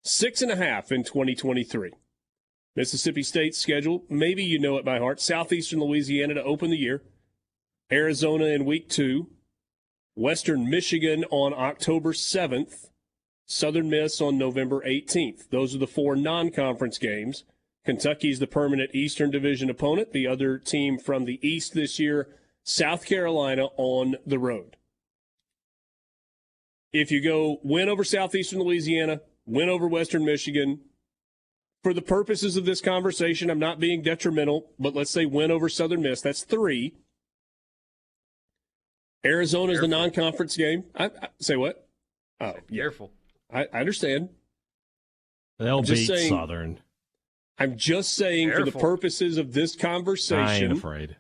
6.5 in 2023. Mississippi State's schedule, maybe you know it by heart. Southeastern Louisiana to open the year. Arizona in week 2. Western Michigan on October 7th. Southern Miss on November 18th. Those are the 4 non-conference games. Kentucky's the permanent Eastern Division opponent. The other team from the East this year, South Carolina on the road. If you go win over Southeastern Louisiana, win over Western Michigan, for the purposes of this conversation, I'm not being detrimental, but let's say win over Southern Miss, that's 3. Arizona's the non-conference game. Say what? Oh, careful. I understand. They'll beat Southern. I'm just saying for the purposes of this conversation. I ain't afraid.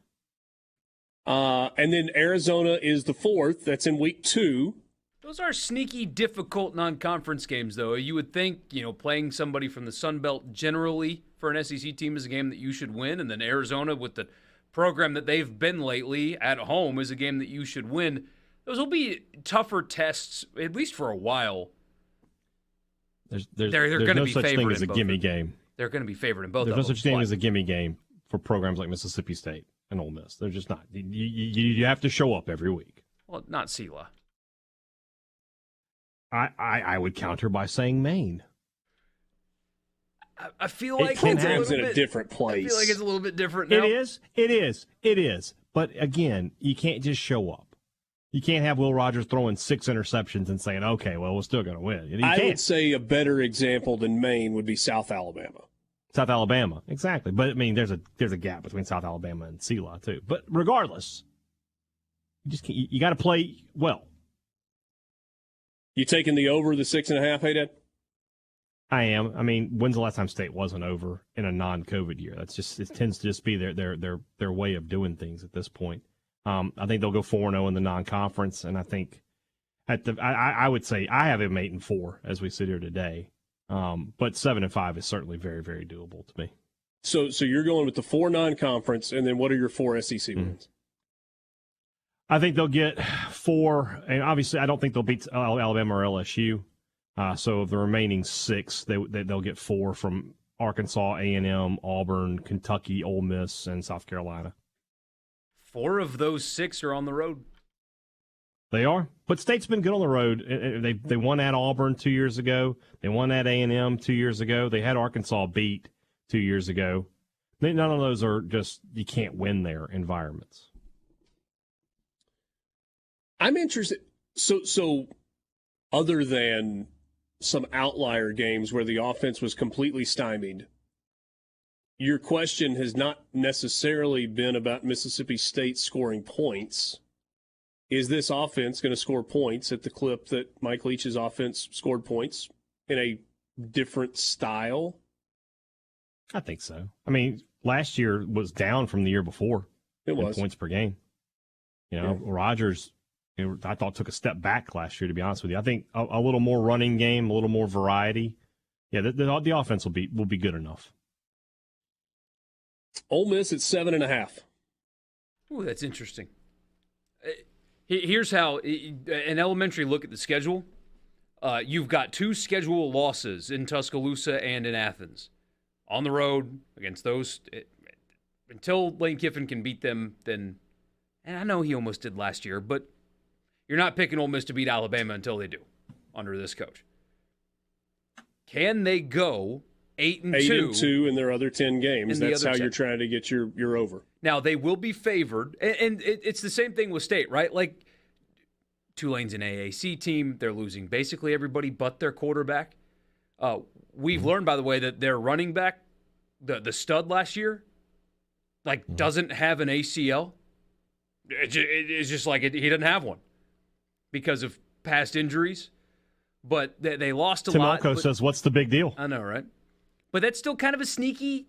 And then Arizona is the 4th. That's in week 2. Those are sneaky, difficult non-conference games, though. You would think, playing somebody from the Sun Belt generally for an SEC team is a game that you should win, and then Arizona with the program that they've been lately at home is a game that you should win. Those will be tougher tests, at least for a while. They're going to be such favored thing as a gimme game. They're going to be favored in both. There's no such thing as a gimme game for programs like Mississippi State and Ole Miss. They're just not. You have to show up every week. Well, not Sela. I would counter by saying Maine. I feel like it's in a different place. I feel like it's a little bit different now. It is. But again, you can't just show up. You can't have Will Rogers throwing 6 interceptions and saying, okay, well, we're still going to win. I would say a better example than Maine would be South Alabama. South Alabama, exactly. But, I mean, there's a gap between South Alabama and Sela, too. But regardless, you got to play well. You taking the over the 6.5, hey, Dad? I am. I mean, when's the last time State wasn't over in a non-COVID year? It tends to just be their way of doing things at this point. I think they'll go 4-0 in the non-conference, and I think I would say I have them 8-4 as we sit here today. But 7-5 is certainly very, very doable to me. So you're going with the 4 non-conference, and then what are your 4 SEC wins? I think they'll get 4, and obviously I don't think they'll beat Alabama or LSU. So of the remaining 6, they'll get 4 from Arkansas, A&M, Auburn, Kentucky, Ole Miss, and South Carolina. 4 of those 6 are on the road. They are, but State's been good on the road. They won at Auburn 2 years ago. They won at A&M 2 years ago. They had Arkansas beat 2 years ago. None of those are just you can't win their environments. I'm interested. So other than some outlier games where the offense was completely stymied, your question has not necessarily been about Mississippi State scoring points. Is this offense going to score points at the clip that Mike Leach's offense scored points in a different style? I think so. I mean, last year was down from the year before. It was. Points per game. Rogers, I thought took a step back last year, to be honest with you. I think a little more running game, a little more variety. Yeah, the offense will be good enough. Ole Miss at 7.5. Ooh, that's interesting. Here's how an elementary look at the schedule. You've got 2 schedule losses in Tuscaloosa and in Athens. On the road against those. Until Lane Kiffin can beat them, then, and I know he almost did last year, but you're not picking Ole Miss to beat Alabama until they do under this coach. Can they go 8-2? 8-2 in their other 10 games. That's how you're trying to get your over. Now, they will be favored, and it's the same thing with State, right? Like, Tulane's an AAC team. They're losing basically everybody but their quarterback. We've learned, by the way, that their running back, the stud last year, doesn't have an ACL. It's just like he doesn't have one because of past injuries. But they lost a lot. Tim Elko says, what's the big deal? I know, right? But that's still kind of a sneaky,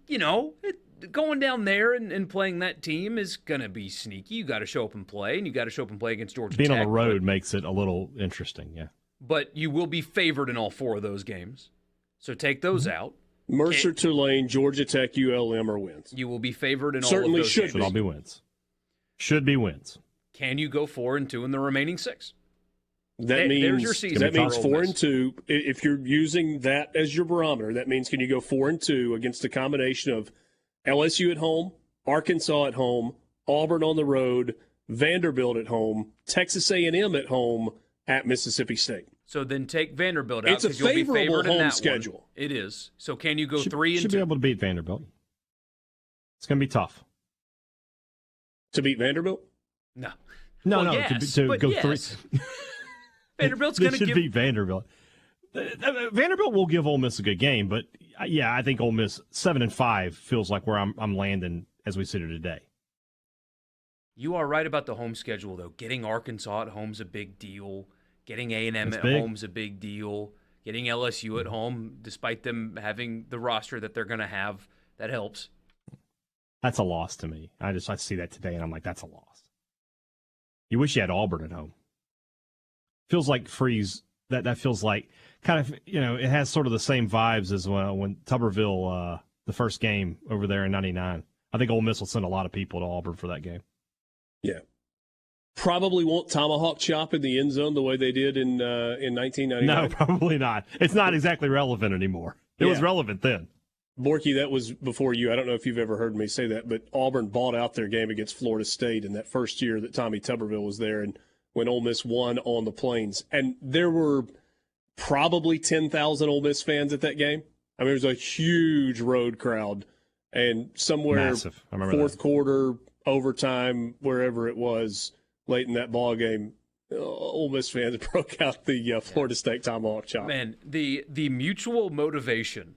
going down there and playing that team is going to be sneaky. You got to show up and play, and you got to show up and play against Georgia Tech. Being on the road makes it a little interesting, yeah. But you will be favored in all 4 of those games. So take those out. Mercer, Tulane, Georgia Tech, ULM are wins. You will be favored in all Certainly of those games. Should all be wins. Should be wins. Can you go 4-2 in the remaining 6? That There's your means season that means for Ole 4-2. If you're using that as your barometer, that means can you go 4-2 against a combination of LSU at home, Arkansas at home, Auburn on the road, Vanderbilt at home, Texas A&M at home, at Mississippi State. So then take Vanderbilt out. It's a because you'll be favorable favored in home that schedule. One. It is. So can you go 3-2? Should be able to beat Vanderbilt. It's going to be tough. To beat Vanderbilt? No. No, well, no. Yes, to go yes. 3. Vanderbilt's They going to should give beat Vanderbilt. Vanderbilt will give Ole Miss a good game, but yeah, I think Ole Miss 7-5 feels like where I'm landing as we sit here today. You are right about the home schedule, though. Getting Arkansas at home's a big deal. Getting A&M That's at big. home's a big deal. Getting LSU at home, despite them having the roster that they're going to have, that helps. That's a loss to me. I see that today, and I'm like, that's a loss. You wish you had Auburn at home. Feels like Freeze. That feels like kind of, it has sort of the same vibes as when Tuberville, the first game over there in '99. I think Ole Miss will send a lot of people to Auburn for that game. Yeah. Probably won't Tomahawk Sharp in the end zone the way they did in 1999. No, probably not. It's not exactly relevant anymore. It was relevant then. Borky, that was before you. I don't know if you've ever heard me say that, but Auburn bought out their game against Florida State in that first year that Tommy Tuberville was there, and when Ole Miss won on the Plains. And there were probably 10,000 Ole Miss fans at that game. I mean, it was a huge road crowd, and somewhere Massive. I remember fourth that. quarter, overtime, wherever it was, late in that ball game, Ole Miss fans broke out the Florida State Tomahawk Chop. Man, the mutual motivation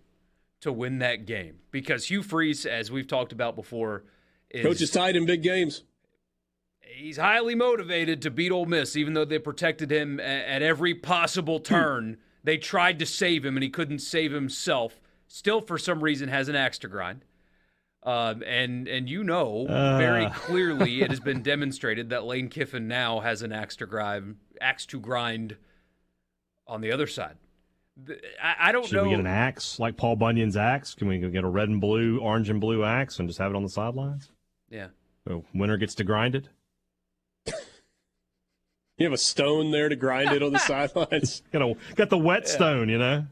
to win that game, because Hugh Freeze, as we've talked about before, Coach is tied in big games. He's highly motivated to beat Ole Miss, even though they protected him at every possible turn. They tried to save him, and he couldn't save himself. Still, for some reason, has an axe to grind. And very clearly it has been demonstrated that Lane Kiffin now has an axe to grind on the other side. I don't know. Should we get an axe like Paul Bunyan's axe? Can we go get a red and blue, orange and blue axe and just have it on the sidelines? Yeah. So winner gets to grind it. You have a stone there to grind it on the sidelines. Got the whetstone,